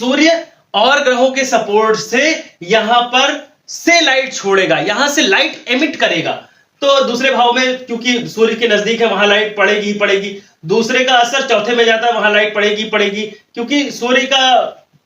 सूर्य और ग्रहों के सपोर्ट से यहां पर से लाइट छोड़ेगा, यहां से लाइट एमिट करेगा। तो दूसरे भाव में क्योंकि सूर्य के नजदीक है वहां लाइट पड़ेगी ही पड़ेगी। दूसरे का असर चौथे में जाता है, वहां लाइट पड़ेगी पड़ेगी, क्योंकि सूर्य का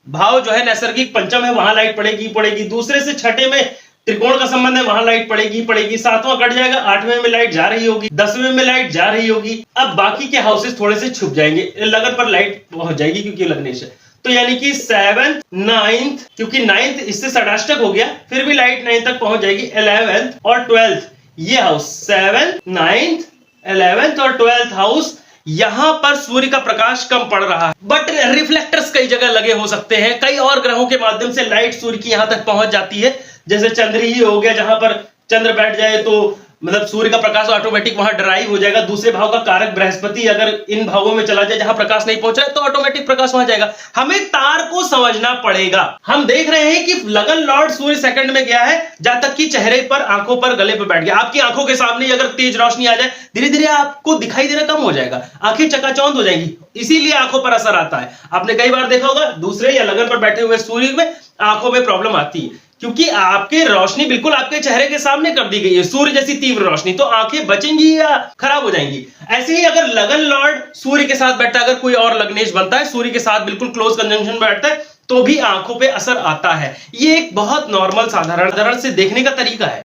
भाव जो है नैसर्गिक पंचम है, वहां लाइट पड़ेगी पड़ेगी। दूसरे से छठे में त्रिकोण का संबंध है, वहां लाइट पड़ेगी पड़ेगी। सातवां कट जाएगा, आठवें में लाइट जा रही होगी, 10वें में लाइट जा रही होगी। अब बाकी के हाउसेस थोड़े से छुप जाएंगे, लगन पर लाइट पहुंच जाएगी क्योंकि लग्नेश है। तो यानी कि 7th 9th, क्योंकि 9th इससे षडाष्टक हो गया, फिर भी लाइट 9 तक पहुंच जाएगी। 11th और 12th ये हाउस, 7th 9th 11th और 12th हाउस, यहां पर सूर्य का प्रकाश कम पड़ रहा है, बट रिफ्लेक्टर्स कई जगह लगे हो सकते हैं। कई और ग्रहों के माध्यम से लाइट सूर्य की यहां तक पहुंच जाती है, जैसे चंद्र ही हो गया, जहां पर चंद्र बैठ जाए तो मतलब सूर्य का प्रकाश ऑटोमेटिक वहां ड्राइव हो जाएगा। दूसरे भाव का कारक बृहस्पति अगर इन भावों में चला जाए जहां प्रकाश नहीं पहुंच रहा है तो ऑटोमेटिक प्रकाश वहां जाएगा। हमें तार को समझना पड़ेगा। हम देख रहे हैं कि लगन लॉर्ड सूर्य सेकंड में गया है, जहां तक कि चेहरे पर, आंखों पर, गले पर बैठ गया। आपकी आंखों के सामने अगर तेज रोशनी आ जाए, धीरे धीरे आपको दिखाई देना कम हो जाएगा, आंखें चकाचौंध हो जाएंगी, इसीलिए आंखों पर असर आता है। आपने कई बार देखा होगा दूसरे या लगन पर बैठे हुए सूर्य में आंखों में प्रॉब्लम आती है, क्योंकि आपके रोशनी बिल्कुल आपके चेहरे के सामने कर दी गई है, सूर्य जैसी तीव्र रोशनी, तो आंखें बचेंगी या खराब हो जाएंगी। ऐसे ही अगर लगन लॉर्ड सूर्य के साथ बैठता है, अगर कोई और लग्नेश बनता है सूर्य के साथ बिल्कुल क्लोज कंजंक्शन में बैठता है, तो भी आंखों पे असर आता है। ये एक बहुत नॉर्मल साधारण से देखने का तरीका है।